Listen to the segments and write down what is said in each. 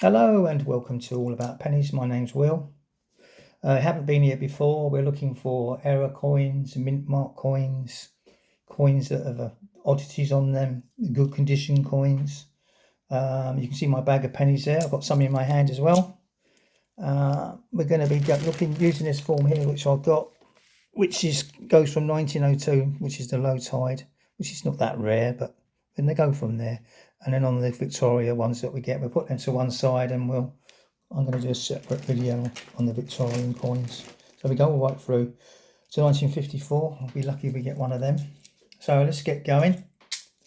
Hello and welcome to All About Pennies. My name's Will. I haven't been here before. We're looking for error coins, mint mark coins, coins that have oddities on them, good condition coins. You can see my bag of pennies there. I've got some in my hand as well. We're going to be using this form here, which I've got, which goes from 1902, which is the low tide, which is not that rare, but then they go from there. And then on the Victoria ones that we get, we'll put them to one side and I'm going to do a separate video on the Victorian coins. So we go all right through to 1954. I'll be lucky if we get one of them. So let's get going.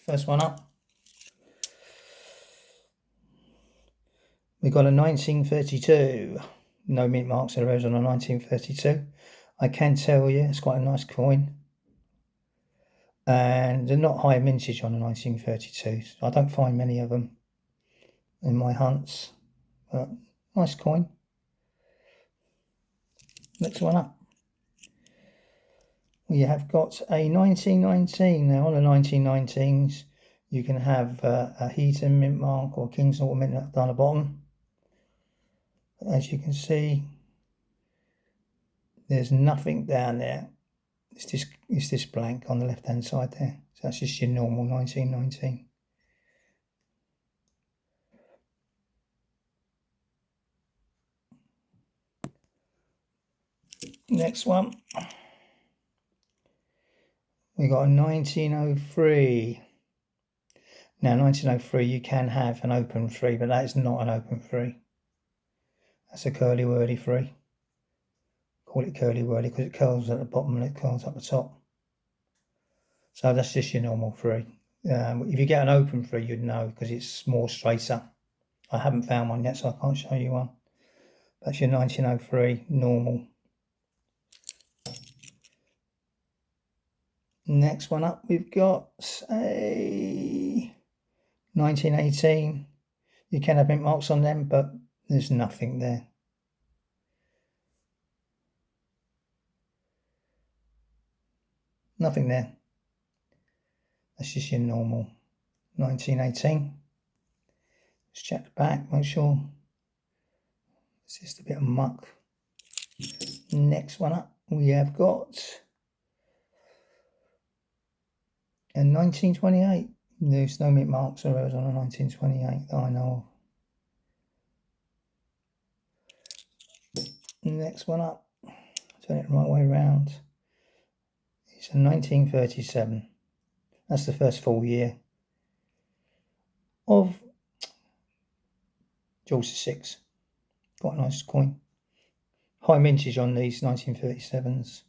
First one up. We've got a 1932. No mint marks or errors on a 1932. I can tell you it's quite a nice coin. And they're not high mintage on a 1932. So I don't find many of them in my hunts. But nice coin. Next one up. We have got a 1919. Now on the 1919s, you can have a Heaton mint mark or King's Norton mint down the bottom. As you can see, there's nothing down there. It's this blank on the left hand side there. So that's just your normal 1919. Next one. We got a 1903. Now 1903 you can have an open 3, but that is not an open 3. That's a curly whirly 3. Call it curly whirly because it curls at the bottom and it curls up the top. So that's just your normal 3. If you get an open 3, you'd know because it's more straighter. I haven't found one yet, so I can't show you one. That's your 1903 normal. Next one up, we've got a 1918. You can have mint marks on them, but there's nothing there. Nothing there. That's just your normal 1918. Let's check the back, make sure it's just a bit of muck. Next one up, we have got a 1928. There's no mint marks or errors on a 1928 that I know of. Next one up, turn it the right way around. It's a 1937. That's the first full year of George VI. Quite a nice coin. High mintage on these 1937s.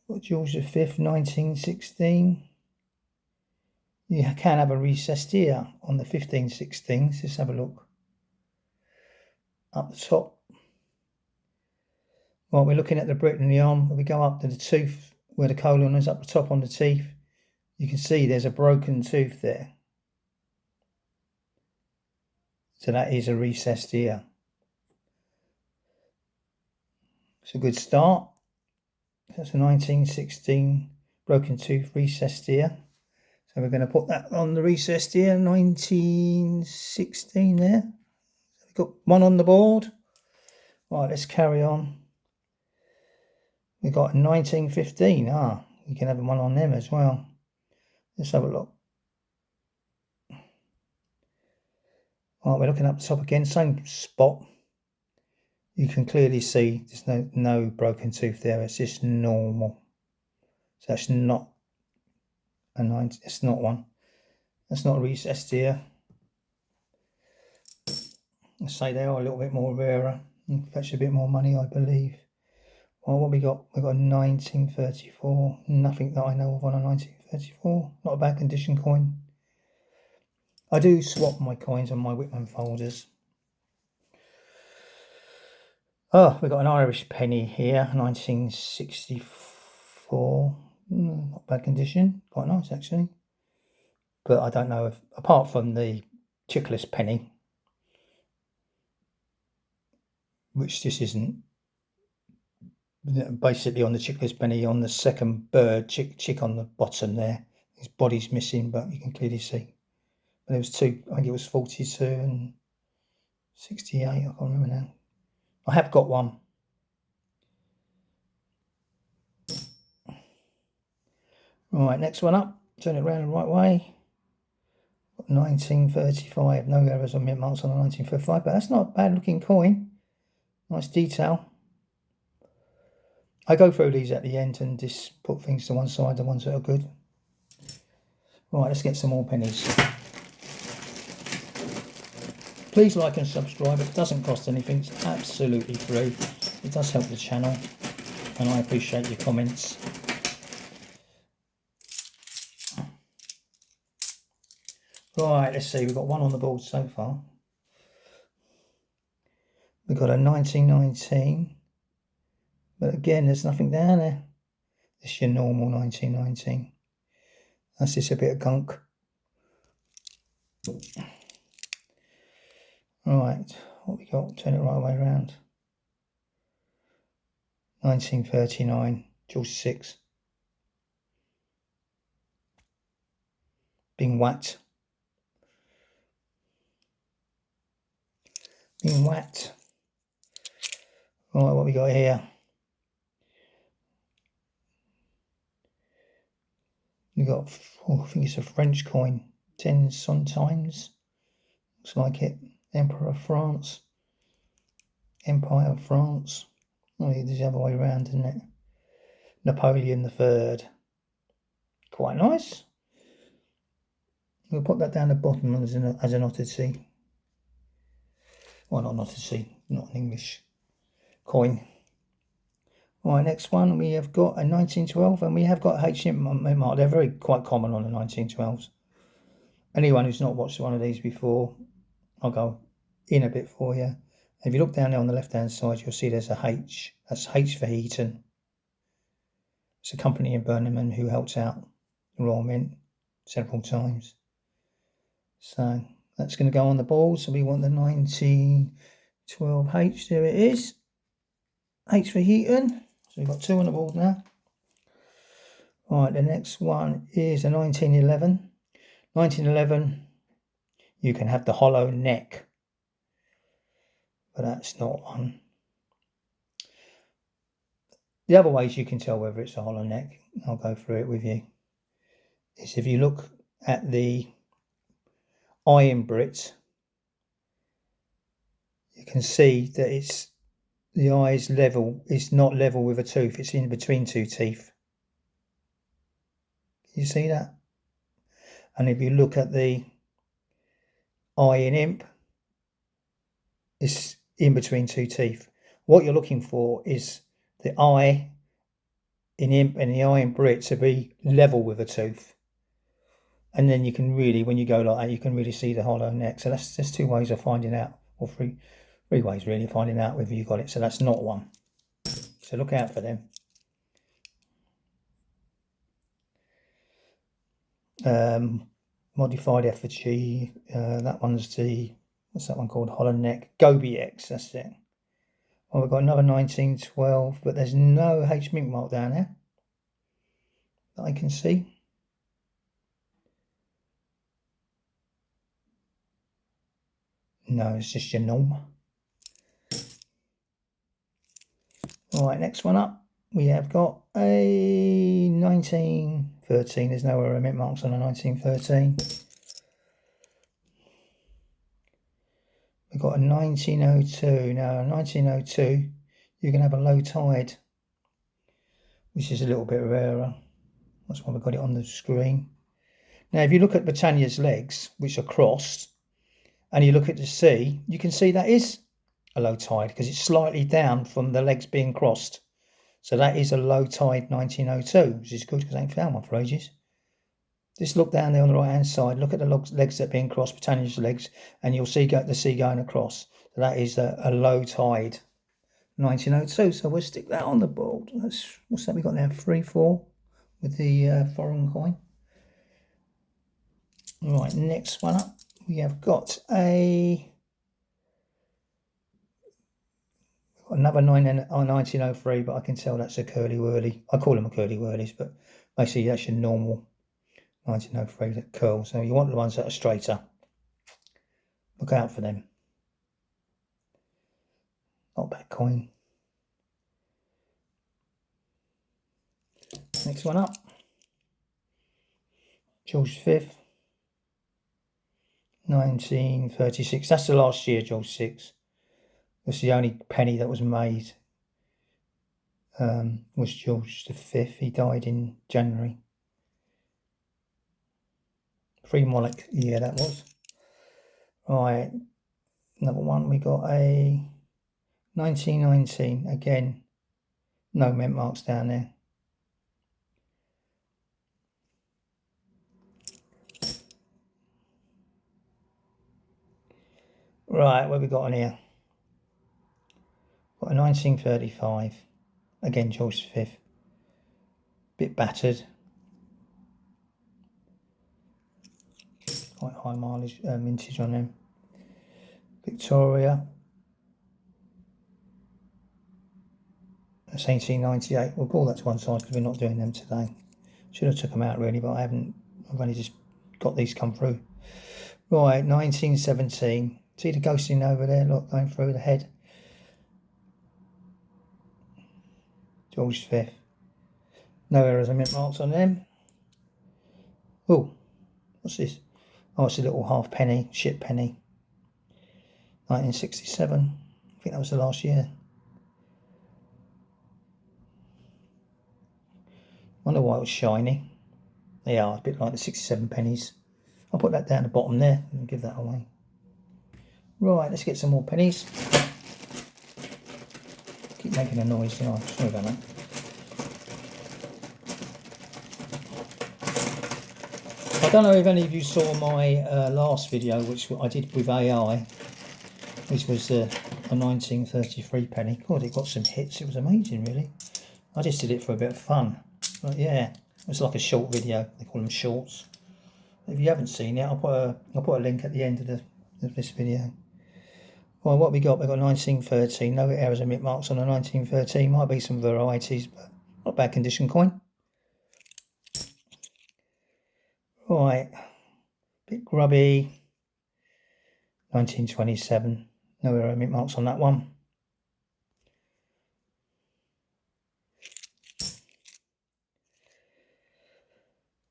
Got George V, 1916. You can have a recessed ear on the 1516s. Let's have a look. Up the top. Well, we're looking at the Brit and the arm. If we go up to the tooth, where the colon is up the top on the teeth, you can see there's a broken tooth there. So that is a recessed ear. It's a good start. That's a 1916 broken tooth recessed ear. So we're going to put that on the recessed ear, 1916 there. So we've got one on the board. Right, let's carry on. We've got 1915. We can have one on them as well. Let's have a look. Right, we're looking up the top again, same spot. You can clearly see there's no broken tooth there. It's just normal. So that's not a 9. It's not one. That's not a recessed ear. Let's say they are a little bit more rarer. Fetch a bit more money, I believe. Well, what we got? We got a 1934. Nothing that I know of on a 1934. Not a bad condition coin. I do swap my coins on my Whitman folders. We've got an Irish penny here, 1964. Not bad condition. Quite nice, actually. But I don't know if, apart from the chickless penny, which this isn't, basically on the chickless penny, on the second bird, chick on the bottom there, His body's missing, but you can clearly see. But there was two, I think it was 42 and 68, I can't remember now. I have got one. Right, next one up. Turn it around the right way. 1935. No errors or mint marks on the 1935, but that's not a bad looking coin. Nice detail. I go through these at the end and just put things to one side, the ones that are good. Right, let's get some more pennies. Please like and subscribe. It doesn't cost anything. It's absolutely free. It does help the channel, and I appreciate your comments. Right, let's see. We've got one on the board so far. We've got a 1919, but again, there's nothing down there. It's your normal 1919. That's just a bit of gunk. Right, what we got? Turn it right way around. 1939, George VI. Being whacked. Being whacked. Right, what we got here? We got, I think it's a French coin. 10 centimes. Looks like it. Emperor of France. Empire of France. Oh, it's the other way around, isn't it? Napoleon III. Quite nice. We'll put that down the bottom as an oddity. Well, not an oddity, not an English coin. Right, next one we have got a 1912, and we have got a H mint mark. They're quite common on the 1912s. Anyone who's not watched one of these before, I'll go in a bit for you. If you look down there on the left-hand side, you'll see there's a H. That's H for Heaton. It's a company in Birmingham who helps out the Royal Mint several times. So that's going to go on the ball. So we want the 1912H. There it is. H for Heaton. So we've got two on the board now. Right, the next one is a 1911. 1911, you can have the hollow neck, but that's not one. The other ways you can tell whether it's a hollow neck, I'll go through it with you, is if you look at the iron Brit, you can see that the eye is level. It's not level with a tooth. It's in between two teeth. You see that? And if you look at the eye in imp, it's in between two teeth. What you're looking for is the eye in imp and the eye in Brit to be level with a tooth. And then you can really, when you go like that, you can really see the hollow neck. So that's just two ways of finding out, or three ways really of finding out whether you got it. So that's not one. So look out for them. Modified effigy. That one's what's that one called? Hollow neck. Gobi X. That's it. Well, we've got another 1912, but there's no H mint mark down there that I can see. No, it's just your norm. All right, next one up, we have got a 1913. There's no error mint marks on a 1913. We've got a 1902. Now, a 1902, you can have a low tide, which is a little bit rarer. That's why we've got it on the screen. Now, if you look at Britannia's legs, which are crossed, and you look at the sea, you can see that is a low tide because it's slightly down from the legs being crossed. So that is a low tide 1902, which is good because I ain't found one for ages. Just look down there on the right hand side, look at the legs that are being crossed, Britannia's legs, and you'll see the sea going across. So that is a low tide 1902. So we'll stick that on the board. What's that we got now? 3-4 with the foreign coin. Right, next one up, we have got another 1903, but I can tell that's a curly whirly. I call them a curly whirlies, but basically that's your normal 1903 that curl. So you want the ones that are straighter. Look out for them. Not a bad coin. Next one up. George V. 1936. That's the last year, George VI. That's the only penny that was made. Was George V. He died in January. Free Monarch year that was. Right. Another one. We got a 1919. Again, no mint marks down there. Right, what have we got on here? Got a 1935. Again, George V. Bit battered. Quite high mileage, mintage on them. Victoria. That's 1898. We'll pull that to one side because we're not doing them today. Should have took them out really, but I haven't. I've only just got these come through. Right, 1917. See the ghosting over there? Look, going through the head. George V. No errors or mint marks on them. Oh, what's this? Oh, it's a little half penny, shit penny. 1967. I think that was the last year. Wonder why it was shiny. They are a bit like the 67 pennies. I'll put that down the bottom there and give that away. Right, let's get some more pennies. Keep making a noise, you know. Sorry about that. I don't know if any of you saw my last video, which I did with AI, which was a 1933 penny. God, it got some hits. It was amazing, really. I just did it for a bit of fun. But yeah, it was like a short video. They call them shorts. If you haven't seen it, I'll put a link at the end of this video. Well, what we got? We got 1913. No errors and mint marks on the 1913. Might be some varieties, but not bad condition coin. Right, bit grubby. 1927. No error and mint marks on that one.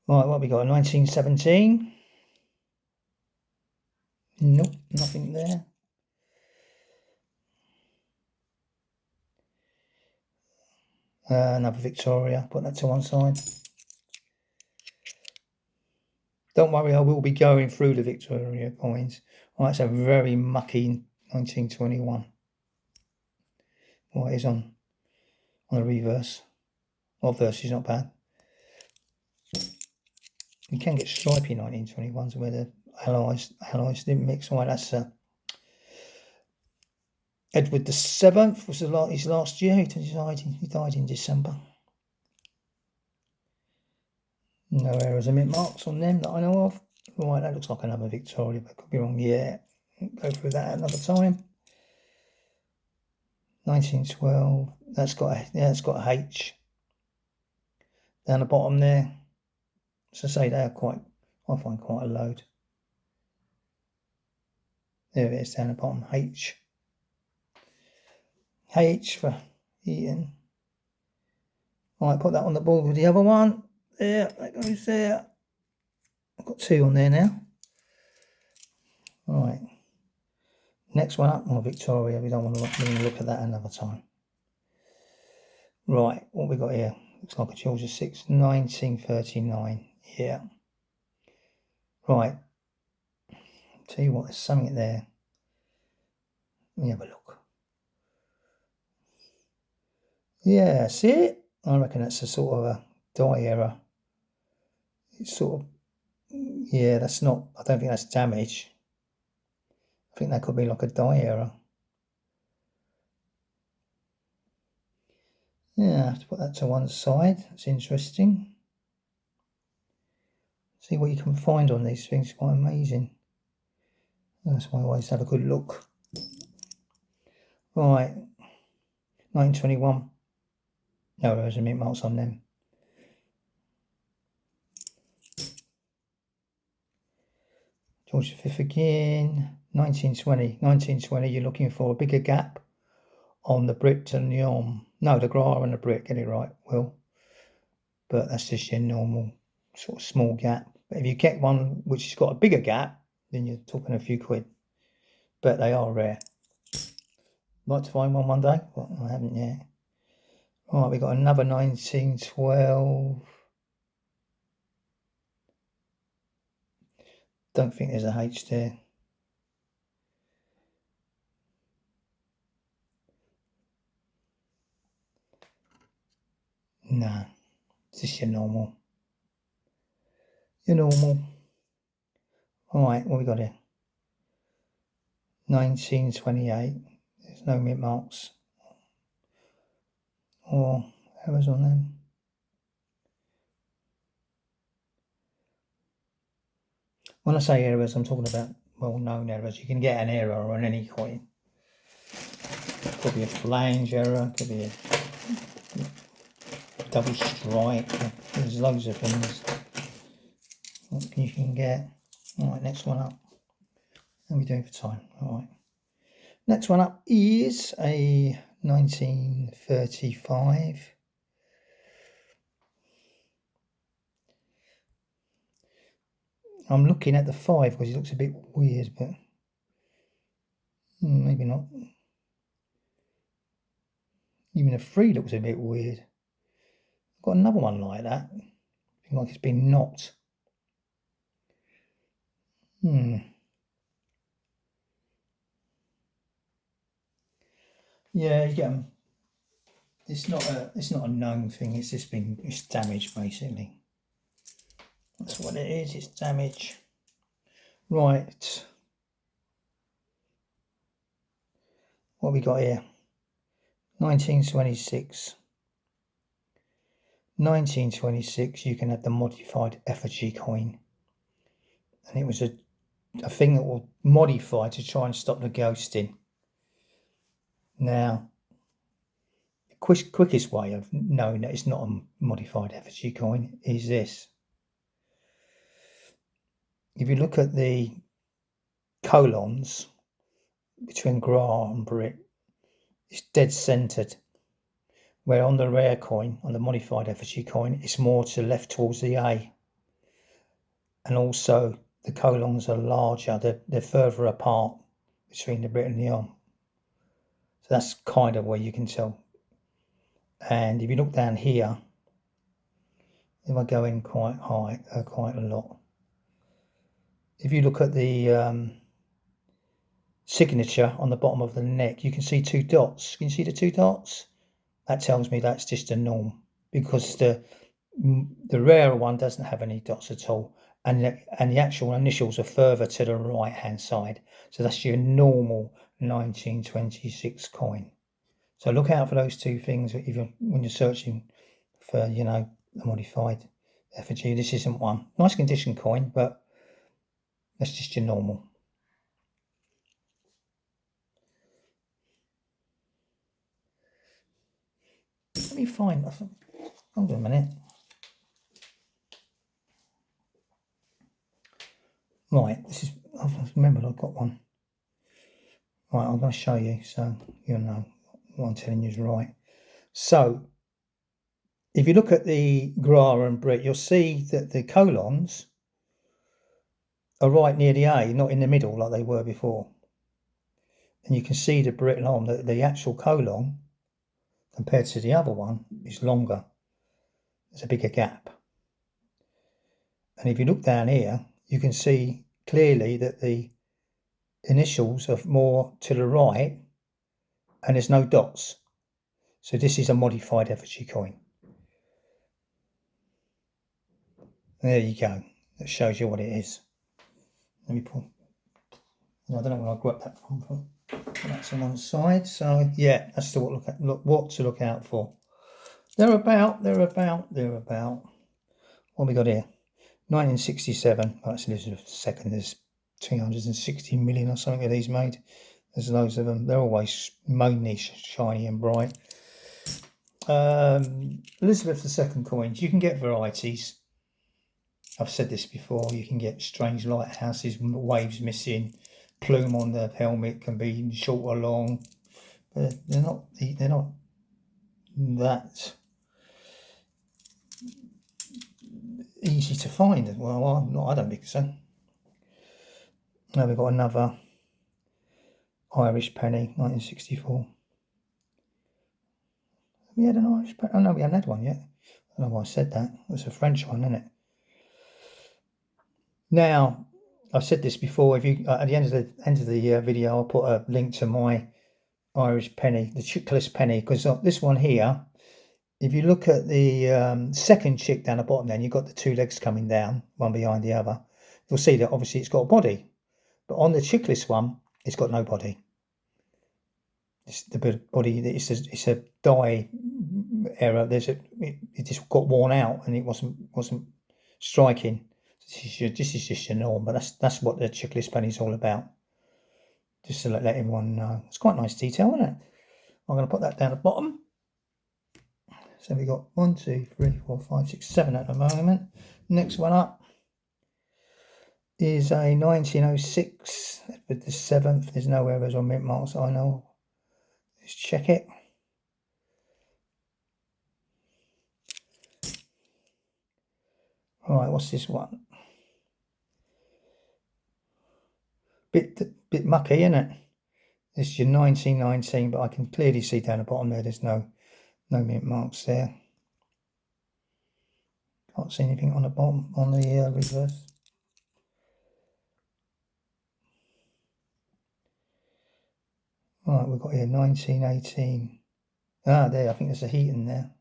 Right, what we got? 1917. Nope, nothing there. Another Victoria. Put that to one side. Don't worry, I will be going through the Victoria coins. Right, it's a very mucky 1921. Well, it is on the reverse. Well, verse is not bad. You can get stripy 1921s where the alloys didn't mix. Right, that's Edward VII was his last year. He died in December. No errors or mint marks on them that I know of. Right, that looks like another Victoria, but could be wrong. Yeah, go through that another time. 1912. It's got a H down the bottom there. So say they are I find quite a load. There it is down the bottom. H for Eaton. Right, put that on the board with the other one. There, that goes there. I've got two on there now. Right. Next one up, Victoria. We don't want to look at that another time. Right, what we got here? Looks like a George VI, 1939. Yeah. Right. Tell you what, there's something there. Let me have a look. Yeah, see it? I reckon that's a sort of a die error. It's sort of, yeah, that's not, I don't think that's damage. I think that could be like a die error. Yeah, I have to put that to one side. That's interesting. See what you can find on these things. It's quite amazing. That's why I always have a good look. Right, 1921. No errors and mint marks on them. George V again. 1920. 1920, you're looking for a bigger gap on the Brit and the no, the Gra and the Brit, get it right, Will. But that's just your normal sort of small gap. But if you get one which has got a bigger gap, then you're talking a few quid. But they are rare. Like to find one day, but I haven't yet. Right, we got another 1912. Don't think there's a H there. No, it's just your normal. Your normal. Alright, what we got here? 1928. There's no mint marks or errors on them. When I say errors, I'm talking about well-known errors. You can get an error on any coin. Could be a flange error, could be a double strike. There's loads of things you can get. Alright, next one up. How are we doing for time? Alright. Next one up is a 1935. I'm looking at the 5 because it looks a bit weird, but maybe not. Even the 3 looks a bit weird. I've got another one like that. Looking like it's been knocked. Yeah, you get them. It's not a known thing. It's just it's damaged basically. That's what it is. It's damage. Right. What we got here? 1926. 1926. You can have the modified effigy coin, and it was a thing that will modify to try and stop the ghosting. Now, the quickest way of knowing that it's not a modified effigy coin is this. If you look at the colons between Gra and Brit, it's dead centered. Where on the rare coin, on the modified effigy coin, it's more to the left towards the A. And also the colons are larger, they're further apart between the Brit and the So that's kind of where you can tell. And if you look down here, if I go in quite high, quite a lot. If you look at the signature on the bottom of the neck, you can see 2 dots. Can you see the 2 dots? That tells me that's just a norm, because the rarer one doesn't have any dots at all, and the actual initials are further to the right hand side. So that's your normal 1926 coin. So look out for those 2 things when you're searching for, a modified effigy. This isn't one. Nice condition coin, but that's just your normal. Let me find. Hold on a minute. Right, this is. I've remembered I've got one. Right, I'm going to show you so you'll know what I'm telling you is right. So, if you look at the Gra and Brit, you'll see that the colons are right near the A, not in the middle like they were before. And you can see the Brit on the actual colon compared to the other one is longer. There's a bigger gap. And if you look down here, you can see clearly that the initials are more to the right and there's no dots. So this is a modified effigy coin. There you go. That shows you what it is. Let me pull. I don't know where I grabbed that from. That's on one side. So yeah, that's to what to look out for. They're about. What we got here? 1967. That's Elizabeth II. There's 260 million or something of these made. There's loads of them. They're always mainly shiny and bright. Elizabeth II coins. You can get varieties. I've said this before, you can get strange lighthouses, waves missing, plume on the helmet can be short or long, but they're not that easy to find. Well, I don't think so. Now we've got another Irish penny, 1964. We had an Irish penny. Oh no, we haven't had one yet. I don't know why I said that. It's a French one, isn't it? Now, I've said this before. If you at the end of the video, I'll put a link to my Irish penny, the chickless penny, because this one here, if you look at the second chick down the bottom, then you've got the two legs coming down, one behind the other. You'll see that obviously it's got a body, but on the chickless one, it's got no body. It's the body. It's a dye error. It just got worn out and it wasn't striking. This is just a norm, but that's what the chickless penny is all about. Just to let everyone know. It's quite nice detail, isn't it? I'm going to put that down the bottom. So we got 1, 2, 3, 4, 5, 6, 7 at the moment. Next one up is a 1906 with the 7th. There's no errors on mint marks, I know. Let's check it. Right, what's this one? Bit mucky, isn't it? This is your 1919, but I can clearly see down the bottom there. There's no mint marks there. Can't see anything on the bottom on the reverse. Right, we've got here 1918. Ah, there. I think there's a heat in there.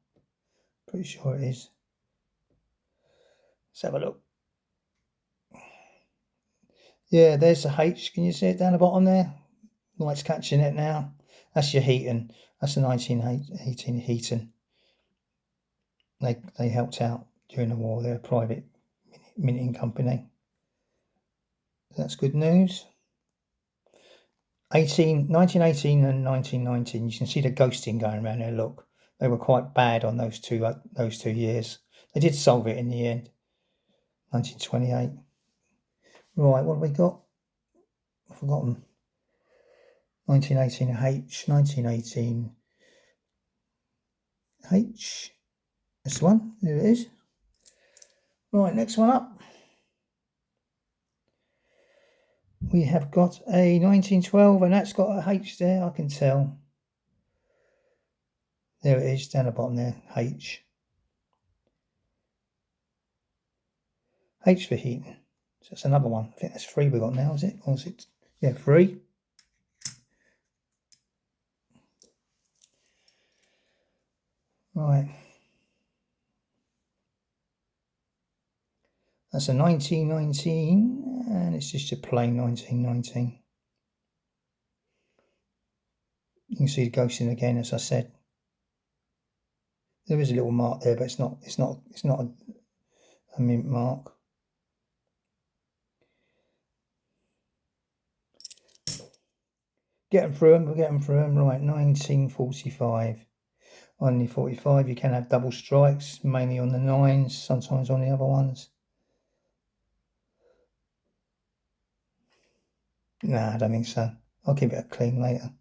Pretty sure it is. Let's have a look. Yeah, there's the H. Can you see it down the bottom there? Light's catching it now. That's your Heaton. That's the 1918 Heaton. They helped out during the war. They're a private minting company. That's good news. 1918 and 1919. You can see the ghosting going around there. Look, they were quite bad on those two years. They did solve it in the end. 1928. Right, what have we got? I've forgotten. 1918 H, 1918 H. That's the one. There it is. Right, next one up. We have got a 1912, and that's got a H there, I can tell. There it is, down the bottom there, H. H for Heaton. So that's another one. I think that's 3 we got now, is it? Or is it? Yeah, 3. Right. That's a 1919, and it's just a plain 1919. You can see the ghosting again, as I said. There is a little mark there, but it's not a mint mark. We'll get them through them. Right, 1945. On the 45, you can have double strikes, mainly on the 9s, sometimes on the other ones. Nah, I don't think so. I'll keep it a clean later.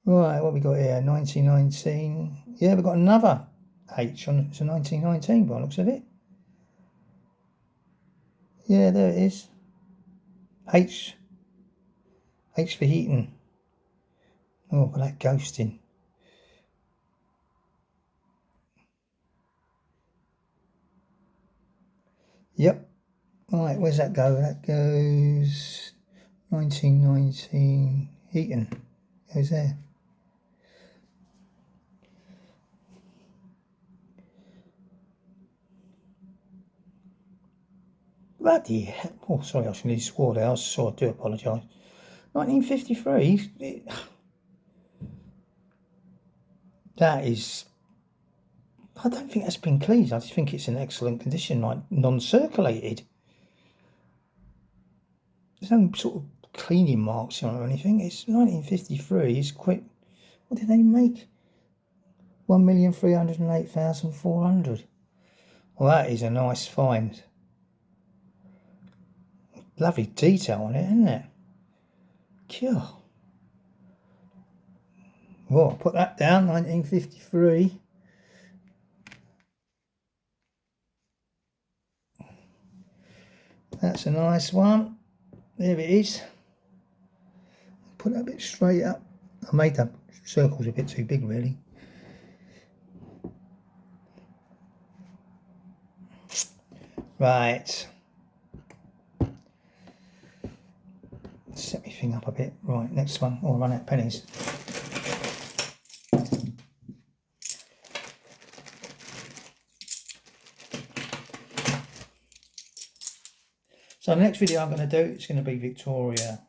Right, what we got here? 1919. Yeah, we've got another H on it. It's a 1919 by the looks of it. Yeah, there it is. H for Heaton. Oh, but that ghosting. Yep. Right, where's that go? That goes 1919 Heaton. Goes there. Bloody hell. Oh, sorry, I nearly swore there. I do apologise. 1953. That is. I don't think that's been cleaned. I just think it's in excellent condition, like non-circulated. There's no sort of cleaning marks on it or anything. It's 1953. It's quite. What did they make? 1,308,400. Well, that is a nice find. Lovely detail on it, isn't it? Cool. Well, I'll put that down, 1953. That's a nice one. There it is. Put that a bit straight up. I made that circles a bit too big, really. Right. Set my thing up a bit. Right, next one. Oh, I run out of pennies. So the next video I'm going to do, it's going to be Victoria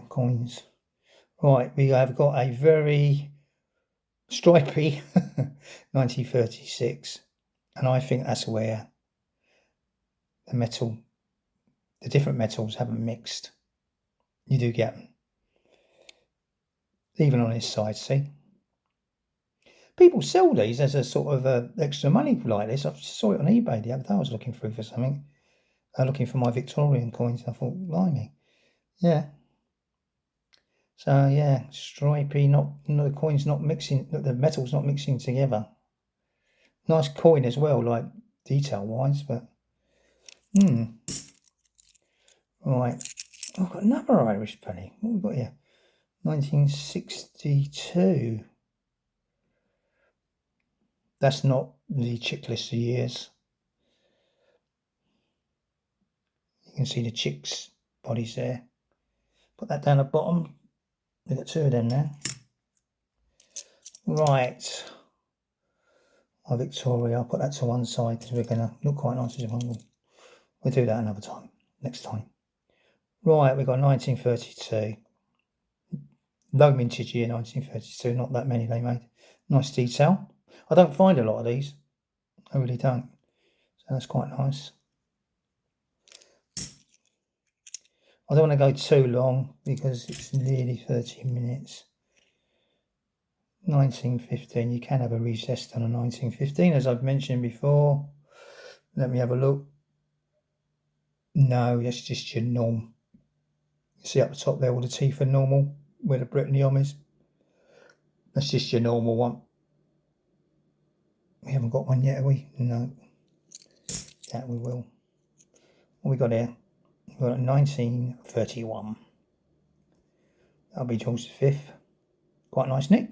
coins. Right, we have got a very stripy 1936, and I think that's where the different metals haven't mixed. You do get them. Even on this side, see? People sell these as a sort of extra money like this. I saw it on eBay the other day. I was looking through for something. Looking for my Victorian coins. I thought, blimey. Yeah. So, yeah, stripy, the coin's not mixing, the metal's not mixing together. Nice coin as well, like detail-wise, but... Right. I've got another Irish penny. What have we got here? 1962. That's not the chickless years. You can see the chicks' bodies there. Put that down the bottom. We've got two of them now. Right. Our Victoria, I'll put that to one side because we're going to look quite nice as well. We'll do that another time, next time. Right, we've got 1932. Low mintage year, 1932. Not that many they made. Nice detail. I don't find a lot of these. I really don't. So that's quite nice. I don't want to go too long because it's nearly 30 minutes. 1915. You can have a recess on a 1915, as I've mentioned before. Let me have a look. No, that's just your norm. You see up the top there, all the teeth are normal, where the Brittany on is. That's just your normal one. We haven't got one yet, have we? No. That we will. What we got here? We've got 1931. That'll be George V. Quite nice, Nick.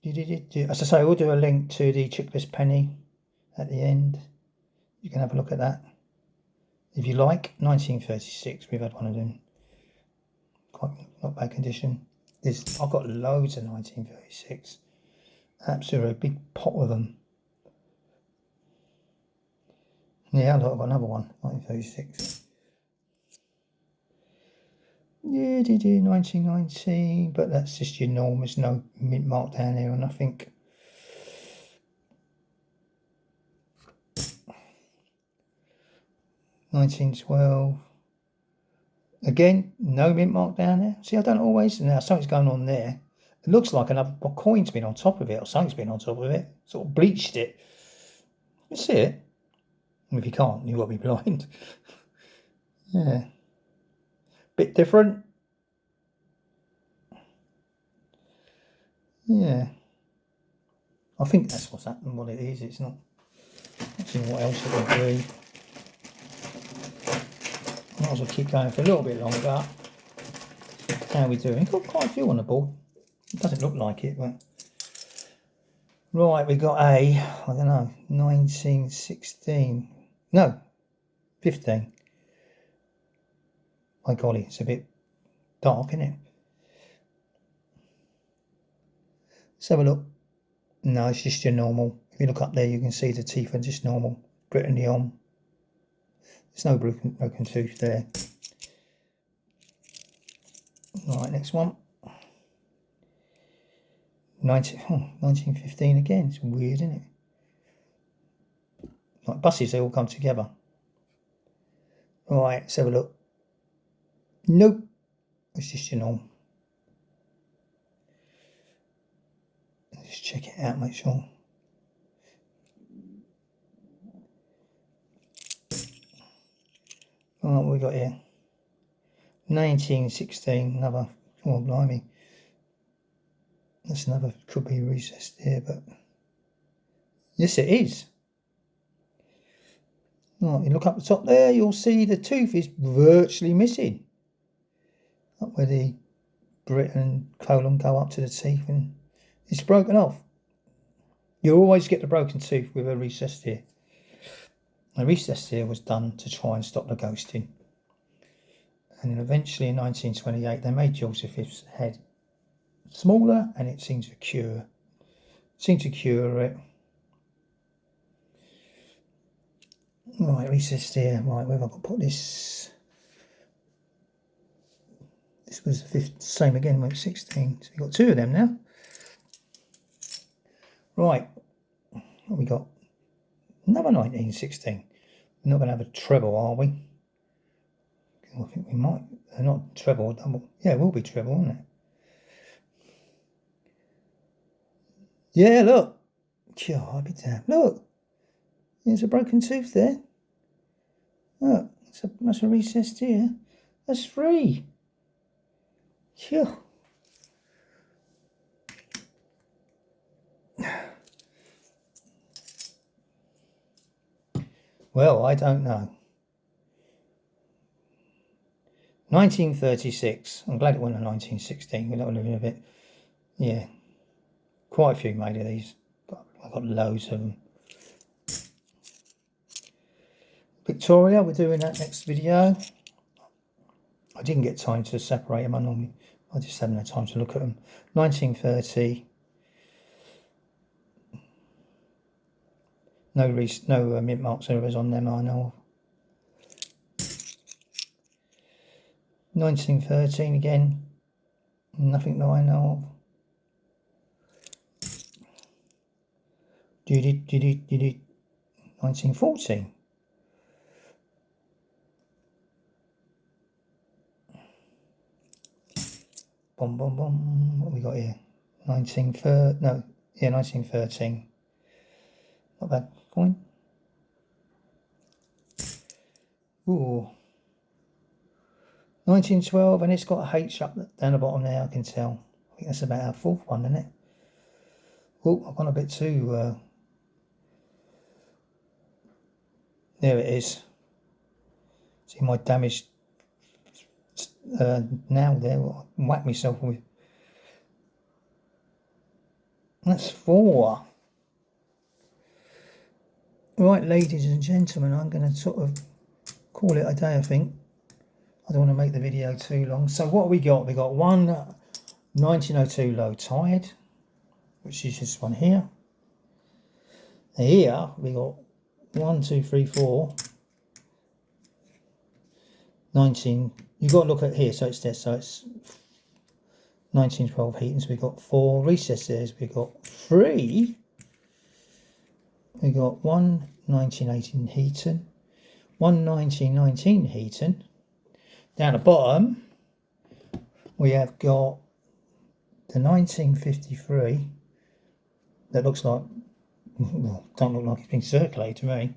As I say, we'll do a link to the chickless penny at the end. You can have a look at that if you like. 1936, we've had one of them. Quite not bad condition. I've got loads of 1936. Absolutely big pot of them. Yeah, I've got another one, 1936. Yeah, 1919, but that's just your norm. There's no mint mark down there or nothing. $1912. Again, no mint mark down there. See, I don't always. Now something's going on there. It looks like another coin's been on top of it, or something's been on top of it. Sort of bleached it. You see it? If you can't, you've got to be blind. Yeah. Bit different. Yeah. I think that's what's happened, what it is. It's not. Let's see what else it would be. Might as well keep going for a little bit longer. How are we doing? Got quite a few on the board. It doesn't look like it, but... Right, we got I don't know, 1916. No, 15. My golly, it's a bit dark, isn't it? Let's have a look. No, it's just your normal. If you look up there, you can see the teeth are just normal. Brittany on. There's no broken tooth there. Right, next one. 1915 again. It's weird, isn't it? Like buses, they all come together. Right, let's have a look. Nope. It's just your normal. check it out, make sure. Right, what we got here? 1916, another, oh blimey. That's another, could be recessed here, but yes it is. Right, you look up the top there, you'll see the tooth is virtually missing. Up where the grit and colon go up to the teeth, and it's broken off. You always get the broken tooth with a recessed ear. A recessed ear was done to try and stop the ghosting. And then eventually in 1928 they made George V's head smaller, and it seemed to cure it. Right, recessed ear. Right, where have I got to put this? This was the fifth, same again, went 16. So we've got two of them now. Right, what we got? Another 1916. We're not going to have a treble, are we? I think we might. Not treble, double. Yeah, it will be treble, won't it? Yeah, look. God, I'll be damned. Look. There's a broken tooth there. Look, that's a recessed ear. That's three. Phew. Well, I don't know. 1936. I'm glad it wasn't 1916. We don't live in a bit. Yeah. Quite a few made of these. But I've got loads of them. Victoria, we're doing that next video. I didn't get time to separate them. I just haven't had time to look at them. 1930. No mint marks errors on them, I know of. 1913 again. Nothing that I know of. 1914. Boom, boom, boom. What we got here? 1913. Not bad coin. Ooh. 1912, and it's got a H up down the bottom there, I can tell. I think that's about our fourth one, isn't it? Oh, I've gone a bit too... there it is. See my damaged nail there, what I whacked myself with. That's four. Right, ladies and gentlemen, I'm going to sort of call it a day, I think. I don't want to make the video too long. So what we got? We got one 1902 low tide, which is this one here. Here we got 1, 2, 3, 4. 19. You've got to look at here, so it's there. So it's 1912 Heatons. We got 4 recesses. We got 3. We got 1 1918 Heaton, 1 1919 Heaton. Down the bottom, we have got the 1953. That looks like, well, don't look like it's been circulated to me.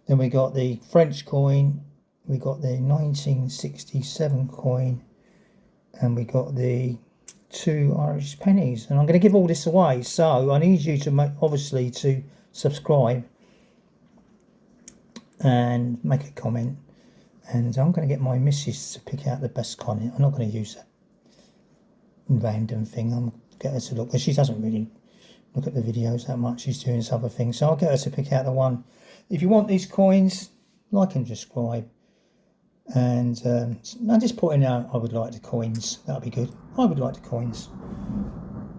Then we got the French coin. We got the 1967 coin, and we got the 2 Irish pennies. And I'm going to give all this away, so I need you to obviously to subscribe and make a comment, and I'm going to get my missus to pick out the best coin. I'm not going to use that random thing. I'm going to get her to look, because she doesn't really look at the videos that much. She's doing this other thing, so I'll get her to pick out the one. If you want these coins, like and subscribe. And I'm just putting out, I would like the coins. That'll be good. I would like the coins.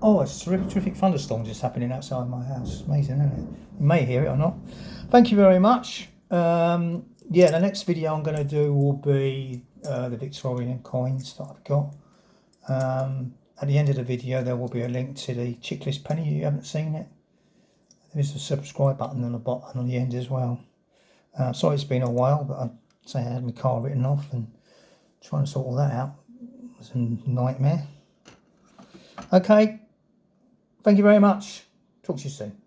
Oh, it's terrific thunderstorm just happening outside my house. Amazing, isn't it? You may hear it or not. Thank you very much. Yeah, the next video I'm going to do will be the Victorian coins that I've got. At the end of the video, there will be a link to the chickless penny. You haven't seen it. There's a subscribe button on the bottom on the end as well. Sorry it's been a while, but I had my car written off, and trying to sort all that out was a nightmare. Okay, thank you very much. Talk to you soon.